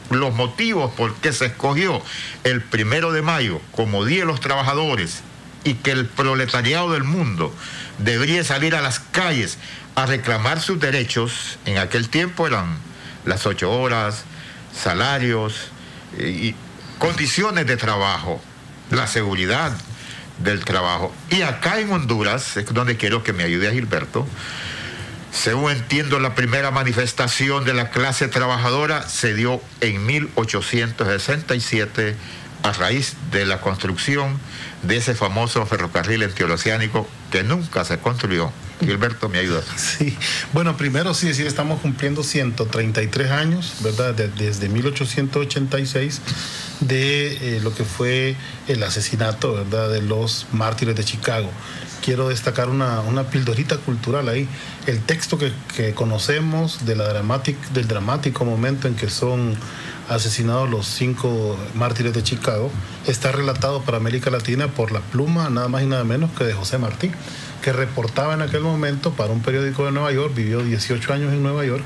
Los motivos por qué se escogió el 1 de mayo como Día de los Trabajadores y que el proletariado del mundo debería salir a las calles a reclamar sus derechos. En aquel tiempo eran las 8 horas, salarios y condiciones de trabajo, la seguridad del trabajo. Y acá en Honduras, es donde quiero que me ayude a Gilberto, según entiendo, la primera manifestación de la clase trabajadora se dio en 1867 a raíz de la construcción de ese famoso ferrocarril interoceánico que nunca se construyó. Gilberto, ¿me ayudas? Sí, bueno, primero sí, estamos cumpliendo 133 años, ¿verdad? Desde 1886 de lo que fue el asesinato, ¿verdad?, de los mártires de Chicago. Quiero destacar una pildorita cultural ahí. El texto que conocemos del dramático momento en que son asesinados los 5 mártires de Chicago está relatado para América Latina por la pluma nada más y nada menos que de José Martí, que reportaba en aquel momento para un periódico de Nueva York, vivió 18 años en Nueva York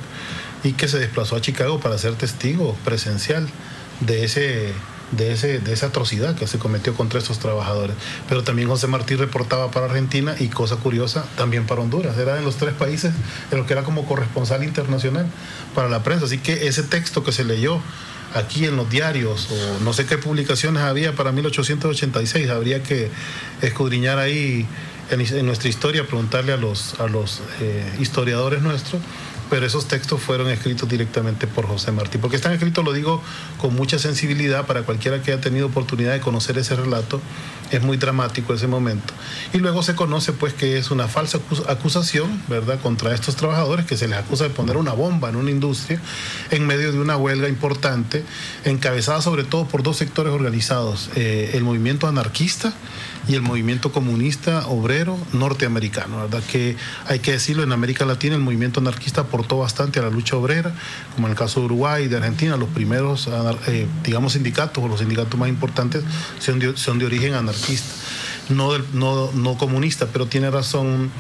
y que se desplazó a Chicago para ser testigo presencial de esa atrocidad que se cometió contra esos trabajadores. Pero también José Martí reportaba para Argentina y, cosa curiosa, también para Honduras. Era en los 3 países en los que era como corresponsal internacional para la prensa. Así que ese texto que se leyó aquí en los diarios, o no sé qué publicaciones había para 1886, habría que escudriñar ahí en nuestra historia, preguntarle a los historiadores nuestros, pero esos textos fueron escritos directamente por José Martí. Porque están escritos, lo digo con mucha sensibilidad para cualquiera que haya tenido oportunidad de conocer ese relato. Es muy dramático ese momento. Y luego se conoce pues que es una falsa acusación, ¿verdad?, contra estos trabajadores, que se les acusa de poner una bomba en una industria en medio de una huelga importante, encabezada sobre todo por 2 sectores organizados, el movimiento anarquista y el movimiento comunista obrero norteamericano, ¿verdad? Que hay que decirlo, en América Latina el movimiento anarquista aportó bastante a la lucha obrera, como en el caso de Uruguay y de Argentina. Los primeros, digamos, sindicatos, o los sindicatos más importantes, son de origen anarquista, no comunista, pero tiene razón,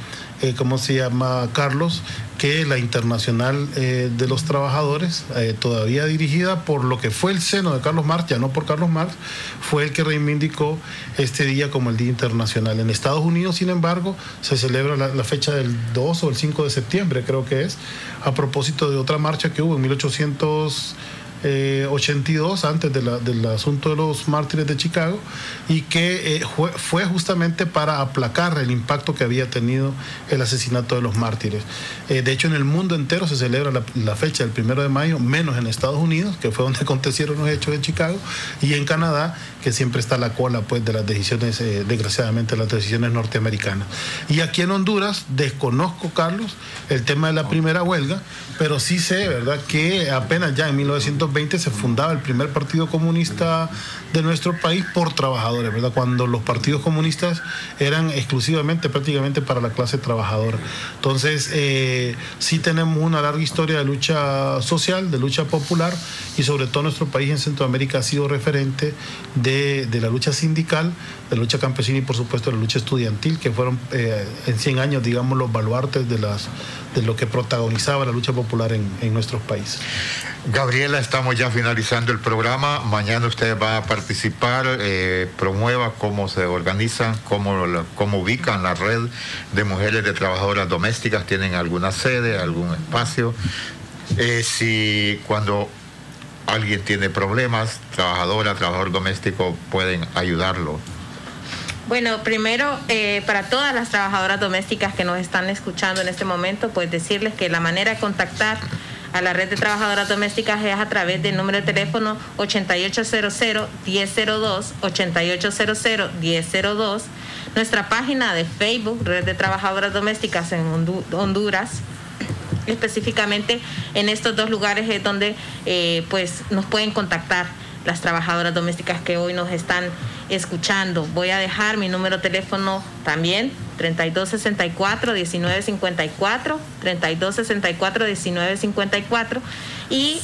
¿cómo se llama, Carlos?, que la Internacional de los Trabajadores, todavía dirigida por lo que fue el seno de Carlos Marx, ya no por Carlos Marx, fue el que reivindicó este día como el Día Internacional. En Estados Unidos, sin embargo, se celebra la fecha del 2 o el 5 de septiembre, creo que es, a propósito de otra marcha que hubo en 1882, antes del asunto de los mártires de Chicago, y que fue justamente para aplacar el impacto que había tenido el asesinato de los mártires. De hecho, en el mundo entero se celebra la fecha del 1 de mayo, menos en Estados Unidos, que fue donde acontecieron los hechos en Chicago, y en Canadá, que que siempre está a la cola pues de las decisiones, desgraciadamente las decisiones norteamericanas. Y aquí en Honduras desconozco, Carlos, el tema de la primera huelga, pero sí sé, ¿verdad?, que apenas ya en 1920 se fundaba el primer partido comunista de nuestro país por trabajadores, ¿verdad?, cuando los partidos comunistas eran exclusivamente, prácticamente para la clase trabajadora. Entonces, sí tenemos una larga historia de lucha social, de lucha popular, y sobre todo nuestro país en Centroamérica ha sido referente de la lucha sindical, de la lucha campesina y por supuesto de la lucha estudiantil, que fueron en 100 años, digamos, los baluartes de lo que protagonizaba la lucha popular en nuestros países. Gabriela, estamos ya finalizando el programa. Mañana usted va a participar, promueva cómo se organizan, cómo ubican la red de mujeres de trabajadoras domésticas. ¿Tienen alguna sede, algún espacio? Si cuando alguien tiene problemas, trabajador doméstico, pueden ayudarlo. Bueno, primero, para todas las trabajadoras domésticas que nos están escuchando en este momento, pues decirles que la manera de contactar a la red de trabajadoras domésticas es a través del número de teléfono 8800-1002, 8800-1002, nuestra página de Facebook, Red de Trabajadoras Domésticas en Honduras. Específicamente en estos dos lugares es donde pues nos pueden contactar las trabajadoras domésticas que hoy nos están escuchando. Voy a dejar mi número de teléfono también, 3264-1954, 3264-1954, y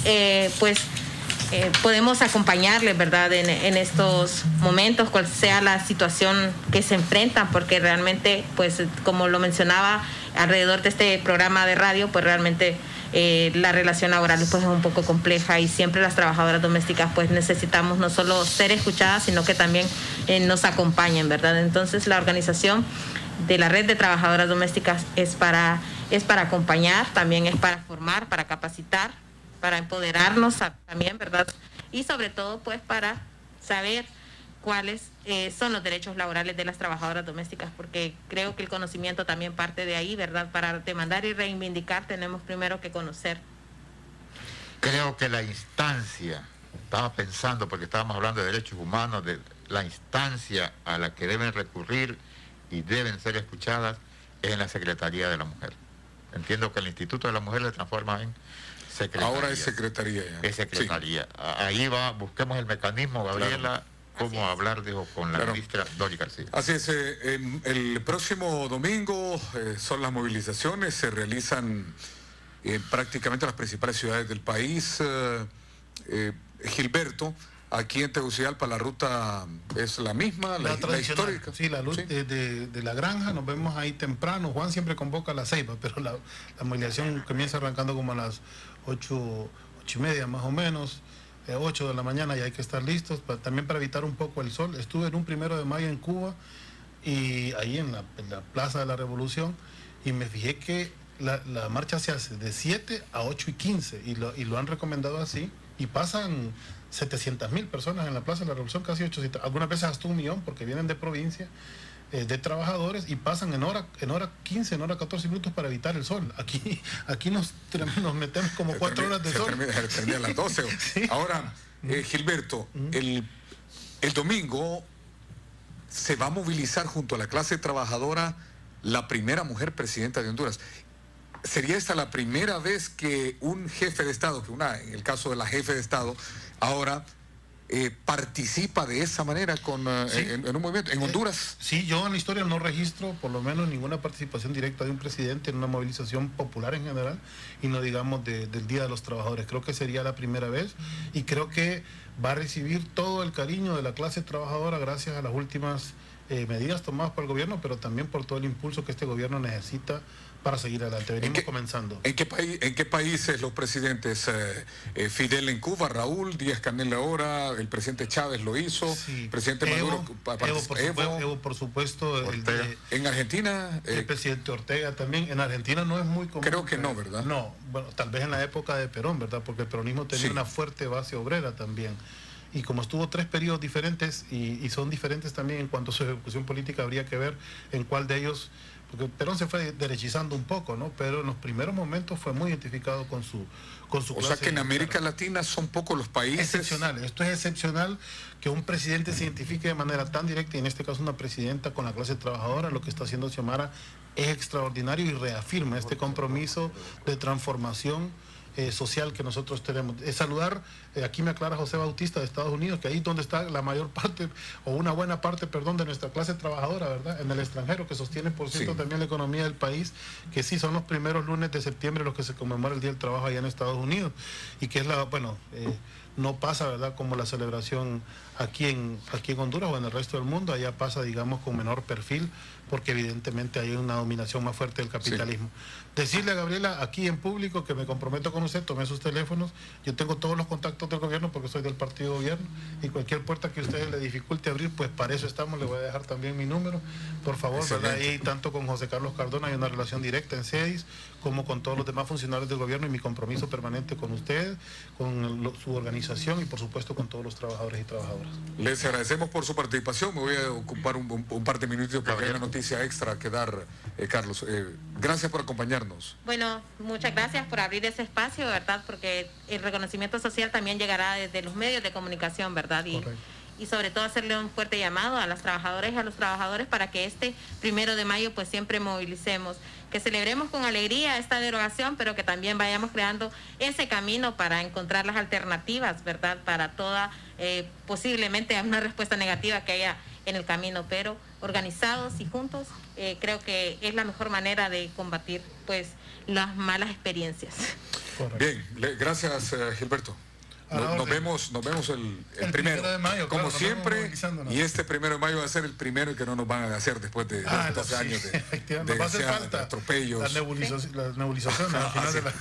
podemos acompañarles, ¿verdad?, en estos momentos, cual sea la situación que se enfrentan, porque realmente, pues, como lo mencionaba alrededor de este programa de radio, pues realmente la relación laboral pues es un poco compleja, y siempre las trabajadoras domésticas pues necesitamos no solo ser escuchadas, sino que también nos acompañen, ¿verdad? Entonces la organización de la red de trabajadoras domésticas es para acompañar, también es para formar, para capacitar, para empoderarnos también, ¿verdad? Y sobre todo pues para saber cuáles son los derechos laborales de las trabajadoras domésticas, porque creo que el conocimiento también parte de ahí, ¿verdad? Para demandar y reivindicar tenemos primero que conocer. Creo que la instancia, estaba pensando, porque estábamos hablando de derechos humanos, de la instancia a la que deben recurrir y deben ser escuchadas es en la Secretaría de la Mujer. Entiendo que el Instituto de la Mujer se transforma en Secretaría. Ahora es Secretaría ya. Es Secretaría. Sí. Ahí va, busquemos el mecanismo, Gabriela. Claro. ¿Cómo hablar, dijo, con la ministra Dori García? Así es, el próximo domingo son las movilizaciones, se realizan prácticamente en las principales ciudades del país. Gilberto, aquí en Tegucigalpa la ruta es la misma, la histórica. Sí, la luz, ¿sí?, de la granja, nos vemos ahí temprano. Juan siempre convoca a las 6, pero la movilización comienza arrancando como a las 8:30 más o menos. 8 de la mañana, y hay que estar listos también para evitar un poco el sol. Estuve en un 1 de mayo en Cuba, y ahí en la Plaza de la Revolución, y me fijé que la marcha se hace de 7 a 8:15, y lo han recomendado así, y pasan 700.000 personas en la Plaza de la Revolución, casi 800, algunas veces hasta 1 millón, porque vienen de provincia, de trabajadores, y pasan en hora 15, en hora 14 minutos para evitar el sol. Aquí nos metemos como 4 horas de sol. Se termina a las 12. Sí. Ahora, Gilberto, el domingo se va a movilizar junto a la clase trabajadora la primera mujer presidenta de Honduras. ¿Sería esta la primera vez que un jefe de Estado, en el caso de la jefe de Estado, ahora participa de esa manera sí, en un movimiento en Honduras? Sí, yo en la historia no registro por lo menos ninguna participación directa de un presidente en una movilización popular en general, y no digamos del Día de los Trabajadores. Creo que sería la primera vez, y creo que va a recibir todo el cariño de la clase trabajadora gracias a las últimas medidas tomadas por el gobierno, pero también por todo el impulso que este gobierno necesita para seguir adelante. Venimos comenzando. ¿En qué países los presidentes? Fidel en Cuba, Raúl, Díaz-Canel ahora, el presidente Chávez lo hizo, sí, presidente Maduro, Evo, por supuesto, en Argentina, el presidente Ortega también. En Argentina no es muy común. Creo que no, ¿verdad? No, bueno, tal vez en la época de Perón, ¿verdad? Porque el peronismo tenía una fuerte base obrera también. Y como estuvo 3 periodos diferentes, y son diferentes también en cuanto a su ejecución política, habría que ver en cuál de ellos porque Perón se fue derechizando un poco, ¿no? Pero en los primeros momentos fue muy identificado con su clase. O sea que en América Latina son pocos los países. Excepcional. Esto es excepcional que un presidente se identifique de manera tan directa, y en este caso una presidenta, con la clase trabajadora. Lo que está haciendo Xiomara es extraordinario y reafirma este compromiso de transformación social que nosotros tenemos. Saludar, aquí me aclara José Bautista de Estados Unidos, que ahí es donde está la mayor parte, o una buena parte, perdón, de nuestra clase trabajadora, ¿verdad? En el extranjero, que sostiene, por cierto, también la economía del país, que sí son los primeros lunes de septiembre los que se conmemora el Día del Trabajo allá en Estados Unidos, y que es no pasa, ¿verdad?, como la celebración aquí en Honduras o en el resto del mundo. Allá pasa, digamos, con menor perfil, porque evidentemente hay una dominación más fuerte del capitalismo. Decirle a Gabriela aquí en público que me comprometo con usted, tome sus teléfonos, yo tengo todos los contactos del gobierno porque soy del partido gobierno, y cualquier puerta que a usted le dificulte abrir, pues para eso estamos. Le voy a dejar también mi número, por favor, ¿verdad? Ahí tanto con José Carlos Cardona hay una relación directa en CEDIS, como con todos los demás funcionarios del gobierno, y mi compromiso permanente con usted, con su organización y por supuesto con todos los trabajadores y trabajadoras. Les agradecemos por su participación. Me voy a ocupar un par de minutos porque hay una noticia extra que dar, Carlos. Gracias por acompañarnos. Bueno, muchas gracias por abrir ese espacio, ¿verdad? Porque el reconocimiento social también llegará desde los medios de comunicación, ¿verdad? Y sobre todo hacerle un fuerte llamado a las trabajadoras y a los trabajadores para que este 1 de mayo pues siempre movilicemos, que celebremos con alegría esta derogación, pero que también vayamos creando ese camino para encontrar las alternativas, ¿verdad? Para toda, posiblemente una respuesta negativa que haya en el camino, pero organizados y juntos, creo que es la mejor manera de combatir pues las malas experiencias. Bien, gracias, Gilberto. Nos vemos el primero de mayo, como claro, siempre, y este 1 de mayo va a ser el primero que no nos van a hacer después de 12 años de va a hacer falta atropellos. Las nebulizaciones al final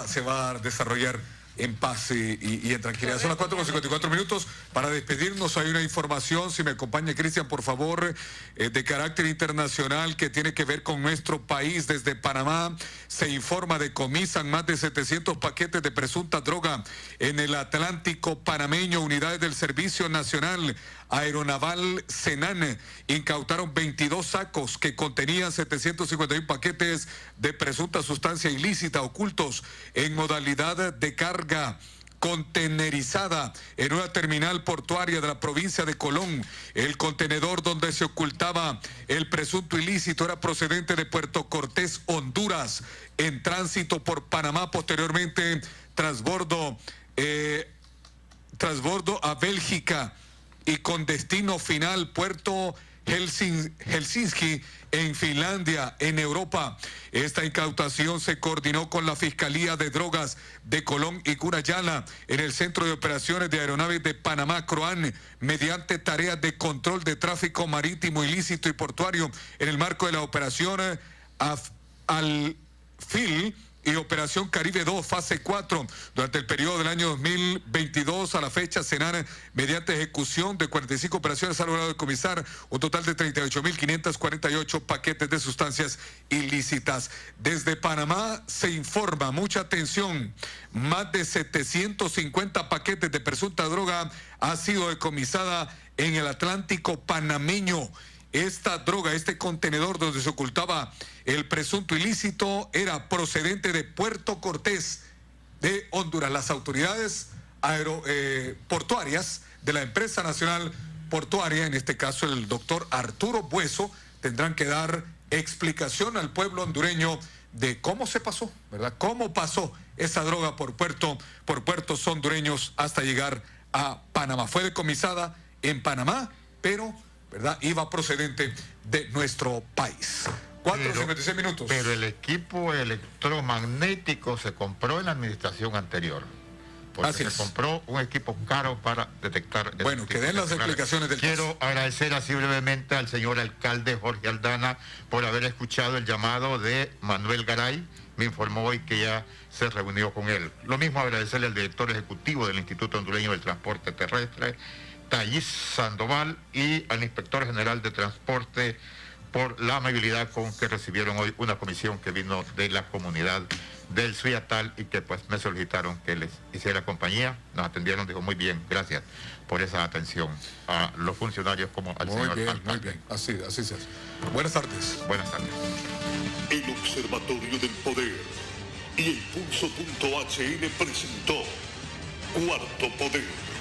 se va a desarrollar en paz y en tranquilidad. Son las 4:54. Para despedirnos hay una información, si me acompaña Cristian, por favor, de carácter internacional que tiene que ver con nuestro país. Desde Panamá se informa decomisan más de 700 paquetes de presunta droga en el Atlántico panameño. Unidades del Servicio Nacional Aeronaval Senan incautaron 22 sacos que contenían 751 paquetes de presunta sustancia ilícita ocultos en modalidad de carga contenerizada en una terminal portuaria de la provincia de Colón. El contenedor donde se ocultaba el presunto ilícito era procedente de Puerto Cortés, Honduras, en tránsito por Panamá. Posteriormente, transbordo a Bélgica y con destino final Puerto Helsinki en Finlandia, en Europa. Esta incautación se coordinó con la Fiscalía de Drogas de Colón y Cunayala en el Centro de Operaciones de Aeronaves de Panamá, CROAN, mediante tareas de control de tráfico marítimo ilícito y portuario en el marco de la operación Al-Fil y Operación Caribe 2, fase 4. Durante el periodo del año 2022 a la fecha, Senan, mediante ejecución de 45 operaciones, ha logrado decomisar un total de 38.548 paquetes de sustancias ilícitas. Desde Panamá se informa, mucha atención, más de 750 paquetes de presunta droga ha sido decomisada en el Atlántico panameño. Esta droga, este contenedor donde se ocultaba el presunto ilícito, era procedente de Puerto Cortés, de Honduras. Las autoridades portuarias de la empresa nacional portuaria, en este caso el doctor Arturo Bueso, tendrán que dar explicación al pueblo hondureño de cómo se pasó, ¿verdad? Cómo pasó esa droga por puertos hondureños hasta llegar a Panamá. Fue decomisada en Panamá, pero, ¿verdad?, iba procedente de nuestro país. 4:56. Pero el equipo electromagnético se compró en la administración anterior. Porque se compró un equipo caro para detectar... Bueno, que den las explicaciones del caso. Quiero agradecer así brevemente al señor alcalde Jorge Aldana por haber escuchado el llamado de Manuel Garay. Me informó hoy que ya se reunió con él. Lo mismo agradecerle al director ejecutivo del Instituto Hondureño del Transporte Terrestre, Thais Sandoval, y al inspector general de Transporte, por la amabilidad con que recibieron hoy una comisión que vino de la comunidad del Suyatal y que pues me solicitaron que les hiciera compañía. Nos atendieron, dijo, muy bien, gracias por esa atención a los funcionarios como al señor alcalde. Muy bien, así se hace. Buenas tardes. Buenas tardes. El Observatorio del Poder y el Pulso.hn presentó Cuarto Poder.